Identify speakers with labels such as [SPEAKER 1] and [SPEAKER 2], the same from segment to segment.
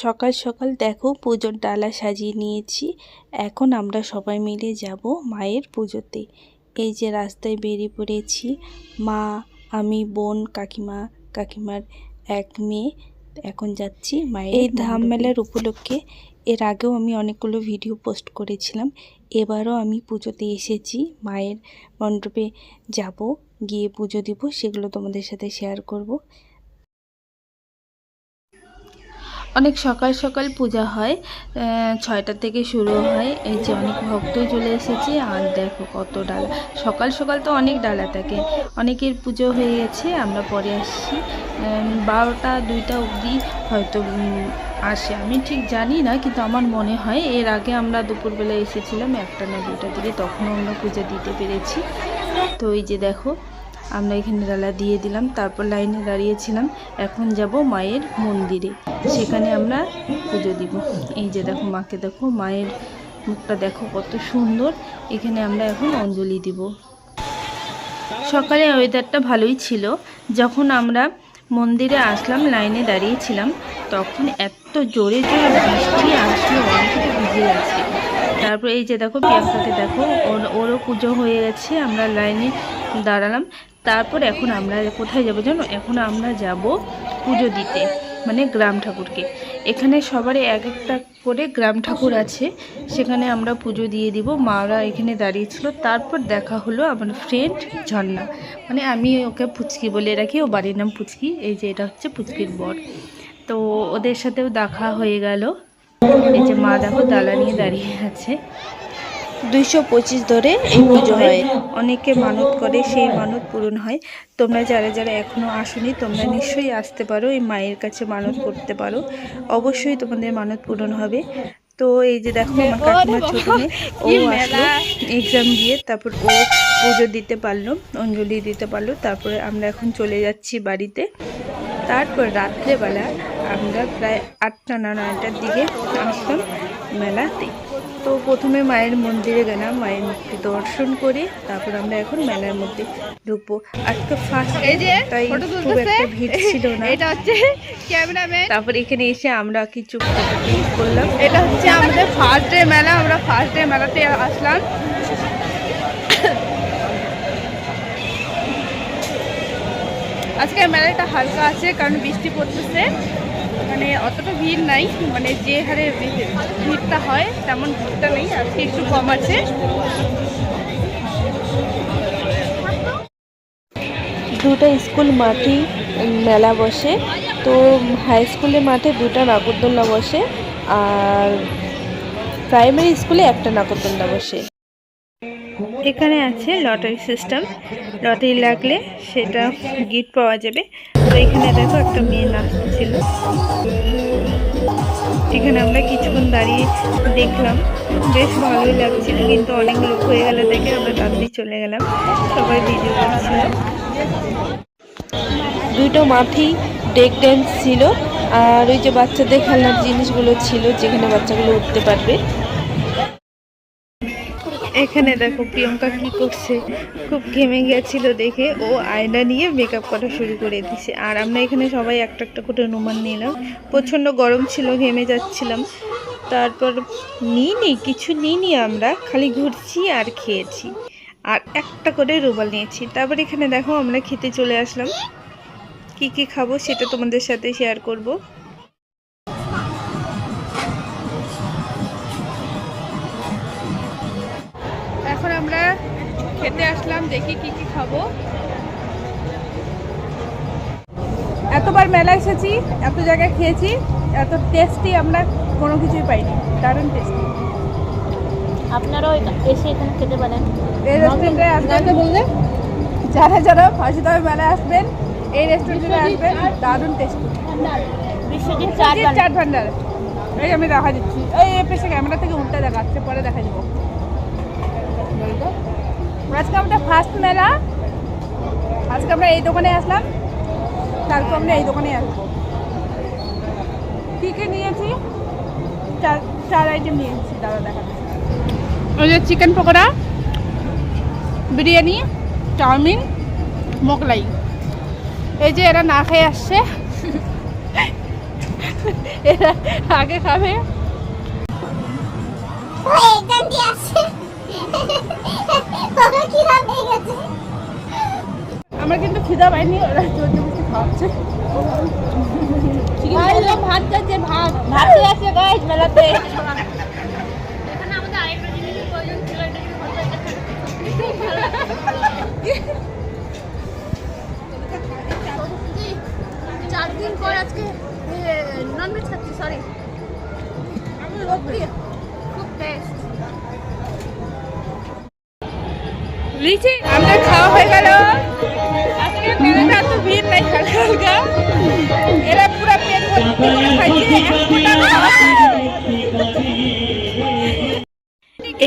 [SPEAKER 1] সকাল সকাল দেখো পুজোর ডালা সাজিয়ে নিয়েছি। এখন আমরা সবাই মিলে যাব মায়ের পুজোতে। এই যে রাস্তায় বেরিয়ে পড়েছি, মা, আমি, বোন, কাকিমা, কাকিমার এক মেয়ে। এখন যাচ্ছি মায়ের এই ধাম মেলার উপলক্ষে। এর আগেও আমি অনেকগুলো ভিডিও পোস্ট করেছিলাম। এবারও আমি পুজোতে এসেছি, মায়ের মণ্ডপে যাব, গিয়ে পুজো দিব, সেগুলো তোমাদের সাথে শেয়ার করব। অনেক সকাল সকাল পূজা হয়, 6টা থেকে শুরু হয়। এই যে অনেক ভক্তই চলে এসেছে। আর দেখো কত ডালা, সকাল সকাল তো অনেক ডালা থাকে। অনেকের পুজো হয়ে গেছে, আমরা পরে আসছি। 12টা 2টা অবধি হয়তো আসে, আমি ঠিক জানি না, কিন্তু আমার মনে হয় এর আগে আমরা দুপুরবেলা এসেছিলাম 1টা না 2টার দিকে, তখনও আমরা পুজো দিতে পেরেছি। তো এই যে দেখো আমরা এখানে ডালা দিয়ে দিলাম, তারপর লাইনে দাঁড়িয়েছিলাম। এখন যাব মায়ের মন্দিরে, সেখানে আমরা পুজো দিব। এই যে দেখো মাকে দেখো, মায়ের মুখটা দেখো কত সুন্দর। এখানে আমরা এখন অঞ্জলি দিব। সকালে ওয়েদারটা ভালোই ছিল। যখন আমরা মন্দিরে আসলাম, লাইনে দাঁড়িয়েছিলাম, তখন এত জোরে জোরে বৃষ্টি আসলো, অনেকে ভিজে গেছে। তারপর এই যে দেখো প্রিয়াঙ্কাকে দেখো, ওরও পুজো হয়ে গেছে। আমরা লাইনে দাঁড়ালাম। তারপর এখন আমরা কোথায় যাব জানো? এখন আমরা যাব পুজো দিতে, মানে গ্রাম ঠাকুরকে। এখানে সবারই এক একটা করে গ্রাম ঠাকুর আছে, সেখানে আমরা পুজো দিয়ে দিব। মারা এখানে দাঁড়িয়েছিল। তারপর দেখা হলো আমার ফ্রেন্ড ঝর্ণা, মানে আমি ওকে পুচকি বলে রাখি, ও বাড়ির নাম পুচকি। এই যে এটা হচ্ছে পুচকির বর। তো ওদের সাথেও দেখা হয়ে গেল। এই যে মা দেখো ডালা নিয়ে দাঁড়িয়ে আছে। 225 ধরে এই পুজো হয়। অনেকে মানত করে, সেই মানত পূরণ হয়। তোমরা যারা যারা এখনও আসোনি, তোমরা নিশ্চয়ই আসতে পারো, এই মায়ের কাছে মানত করতে পারো, অবশ্যই তোমাদের মানত পূরণ হবে। তো এই যে দেখো আমার কাকিমার ছোট মেয়ে, ও আসলো এক্সাম দিয়ে, তারপর ও পুজো দিতে পারলো, অঞ্জলি দিতে পারলো। তারপরে আমরা এখন চলে যাচ্ছি বাড়িতে। তারপর রাত্রেবেলা আমরা প্রায় 8টা না 9টার দিকে আসলাম মেলাতে। তো প্রথমে মায়ের মন্দিরে গেলাম, মায়ের মুখে দর্শন করে তারপর আমরা এখন মেলার মধ্যে ঢুকবো। আজকে ফার্স্ট, তাই খুব একটা ভিড় ছিল না।
[SPEAKER 2] এটা হচ্ছে ক্যামেরাম্যান।
[SPEAKER 1] তারপর এখানে এসে আমরা কিছু ফটো ক্লিক করলাম।
[SPEAKER 2] এটা হচ্ছে আমাদের ফার্স্ট ডে মেলা, আমরা ফার্স্ট ডে মেলাতে আসলাম। আজকে মেলাটা হালকা আছে, কারণ বৃষ্টি পড়তেছে, মানে অতটা ভিড় নাই, মানে যে হারে ভিড়টা হয় তেমন ভিড়টা নেই, আজকে একটু কম আছে।
[SPEAKER 1] দুটো স্কুল মাঠেই মেলা বসে। তো হাই স্কুলের মাঠে 2টা নাগরদোলনা বসে, আর প্রাইমারি স্কুলে 1টা নাগরদোলনা বসে। এখানে আছে লটারি সিস্টেম, লটারি লাগলে সেটা গিফট পাওয়া যাবে। তো এখানে দেখো একটা মেয়ে নাচছিল। এখানে আমরা কিছুক্ষণ দাঁড়িয়ে দেখলাম, বেশ ভালোই লাগছিল, কিন্তু অনেক লোক হয়ে গেলে দেখে আমরা তাড়াতাড়ি চলে গেলাম। সবাই ভিডিও করছিল। 2টো মাঠেই ব্রেক ড্যান্স ছিল, আর ওই যে বাচ্চাদের খেলনার জিনিসগুলো ছিল, যেখানে বাচ্চাগুলো উঠতে পারবে। এখানে দেখো প্রিয়াঙ্কা কি করছে, খুব ঘেমে গেছিল দেখে ও আয়না নিয়ে মেকআপ করা শুরু করে দিছে। আর আমরা এখানে সবাই একটা একটা করে রুমাল নিলাম, প্রচণ্ড গরম ছিল, ঘেমে যাচ্ছিলাম। তারপর কিছু নিইনি, আমরা খালি ঘুরছি আর খেয়েছি, আর একটা করে রুমাল নিয়েছি। তারপর এখানে দেখো আমরা খেতে চলে আসলাম। কি কি খাবো সেটা তোমাদের সাথে শেয়ার করব।
[SPEAKER 2] এখন আমরা খেতে আসলাম, দেখি কি কি খাবো। এতবার মেলা এসেছি, এত জায়গায় খেয়েছি, এত টেস্টি আমরা কোনো কিছুই পাইনি, দারুণ টেস্টি।
[SPEAKER 3] আপনারাও এসে এখানে খেতে পারেন।
[SPEAKER 2] এই রেস্টুরেন্টে আসবেন বললে, যারা যারা ফাঁসিদার মেলায় আসবেন এই রেস্টুরেন্টে আসবেন, দারুণ টেস্টি।
[SPEAKER 3] বিশ্বজিৎ
[SPEAKER 2] চাট ভান্ডার, এই আমি দেখা দিচ্ছি, এই পেশে ক্যামেরা থেকে উল্টা দেখাচ্ছে, পরে দেখা দিব। আজকে আমাদের ফার্স্ট মেলা, আজকে আমরা এই দোকানে আসলাম, কালকে আমরা এই দোকানে আসবো। কী কী নিয়েছি? চার আইটেম নিয়েছি, দাদা দেখাচ্ছি। ওই যে চিকেন পকোড়া, বিরিয়ানি, চাউমিন, মোগলাই। এই যে এরা না খেয়ে আসছে, এরা আগে খাবে। আমার কিন্তু খিদা পাইনি, ওরা জোর জবরদস্তি খাওয়াচ্ছে। ভাত যাচ্ছে, ভাত ভাতে আছে গাইস মেলাতে।
[SPEAKER 3] এখানে আমাদের আরেকটা জিনিসের প্রয়োজন ছিল, এটা কিন্তু ভালো 4 দিন পর আজকে ননভেজ খাচ্ছি। সরি, খুব টেস্ট।
[SPEAKER 2] লিচি আমাদের খাওয়া হয়ে গেল। আজকে মেলাটা এত ভিড় নাই, হালকা হালকা। এরা পুরো পেট ভর্তি করে খাইছে, এক ফোঁটা খাওয়া নাই।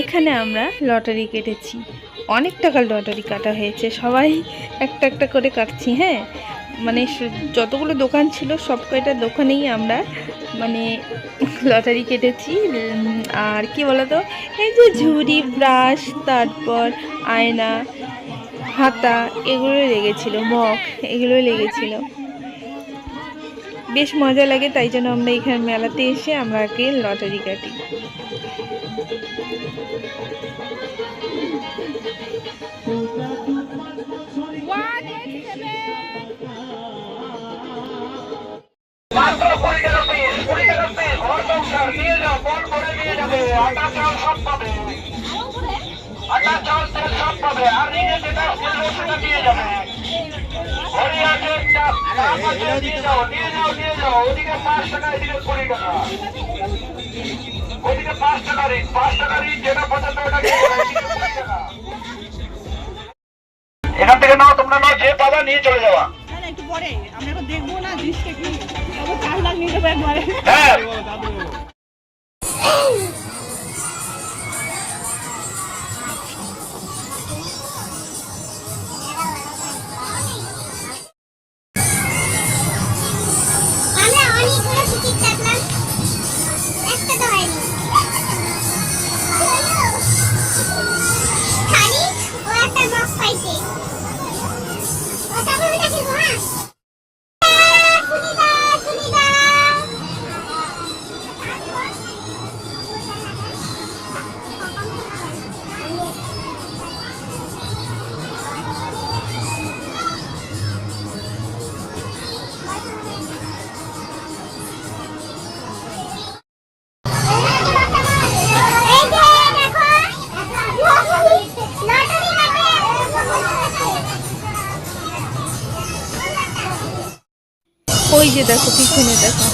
[SPEAKER 1] এখানে আমরা লটারি কেটেছি, অনেক টাকার লটারি কাটা হয়েছে, সবাই একটা একটা করে কাটছি। হ্যাঁ, মানে যতগুলো দোকান ছিল সব কয়টা দোকানেই আমরা মানে লটারি কেটেছি। আর কি বলতো, এই যে ঝুড়ি, ব্রাশ, তারপর আয়না, হাতা, এগুলো লেগেছিল, মগ, এগুলো লেগেছিল। বেশ মজা লাগে, তাই জন্য আমরা এখানে মেলাতে এসে আমরা আগে লটারি কাটি।
[SPEAKER 4] এখান থেকে নাও, তোমরা নাও, যে পাবা নিয়ে চলে যাওয়া।
[SPEAKER 2] একটু পরে আমরা এখন দেখবো না জিনিসটা কি, 4 লাখ নিয়ে যাবো একবারে।
[SPEAKER 4] হ্যাঁ,
[SPEAKER 5] আমরা অনেকগুলো টিকিট কাটলাম, একটা তো হয়নি। খালি ও একটা বক্স পাইছে, ও তারপর ওটা খেলবো। হ্যাঁ, সুনিদা সুনিদা
[SPEAKER 1] ওই যে দেখো, পিছনে দেখো,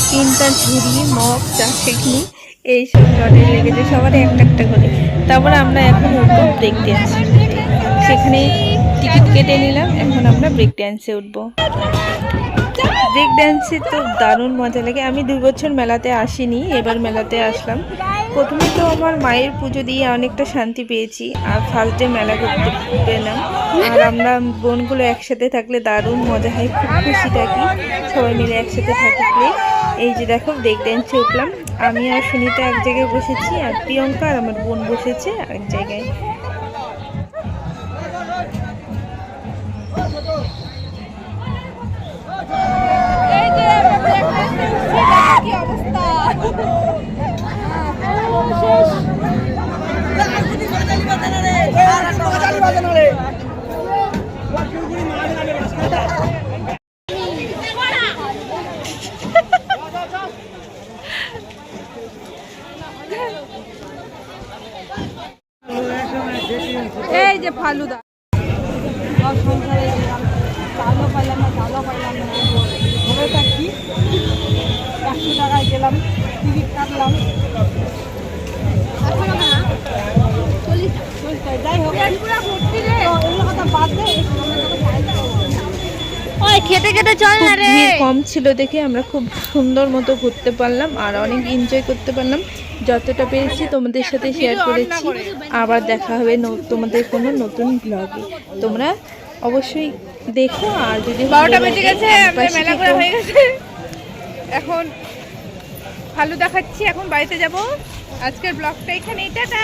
[SPEAKER 1] 3টা ঝুড়ি, মগ, চারটেকনি, এইসব লটারি লেগেছে, সবার একটা একটা করে। তারপর আমরা এখন উঠবো ব্রেক ড্যান্স, সেখানে টিকিট কেটে নিলাম। এখন আমরা ব্রেক ড্যান্সে উঠবো। ব্রেক ড্যান্সে তো দারুণ মজা লাগে। আমি 2 বছর মেলাতে আসিনি, এবার মেলাতে আসলাম। প্রথমে তো আমার মায়ের পুজো দিয়ে অনেকটা শান্তি পেয়েছি, আর ফার্স্ট ডে মেলা করতে পেলাম। আর আমরা বোনগুলো একসাথে থাকলে দারুণ মজা হয়, খুব খুশি থাকি সবাই মিলে একসাথে থাকলে। এই যে দেখো, ব্রেক ড্যান্সে উঠলাম। আমি আর সুনিতা এক জায়গায় বসেছি, আর প্রিয়ঙ্কা আর আমার বোন বসেছে আরেক জায়গায়।
[SPEAKER 2] এই যে কি অবস্থা, এই যে ফালুদা। সংসারে চালও পাইলাম না, চালও পাইলাম না, খবরটা কি? 100 টাকায় গেলাম, টিকিট কাটলাম, যাই হোক এগুলো কথা বাদ দে।
[SPEAKER 3] ওই খেতে খেতে চল না রে।
[SPEAKER 1] ভিড় কম ছিল দেখে আমরা খুব সুন্দর মতো ঘুরতে পারলাম আর অনেক এনজয় করতে পারলাম। যতটা পেরেছি তোমাদের সাথে শেয়ার করেছি। আবার দেখা হবে তোমাদের কোনো নতুন ব্লগে। তোমরা অবশ্যই দেখো, আর যদি
[SPEAKER 2] 12টা বেজে গেছে, মেলা ঘোরা হয়ে গেছে, এখন ফালুদা খাচ্ছি, এখন বাড়িতে যাব। আজকের ব্লগটা এখানেই, টাটা।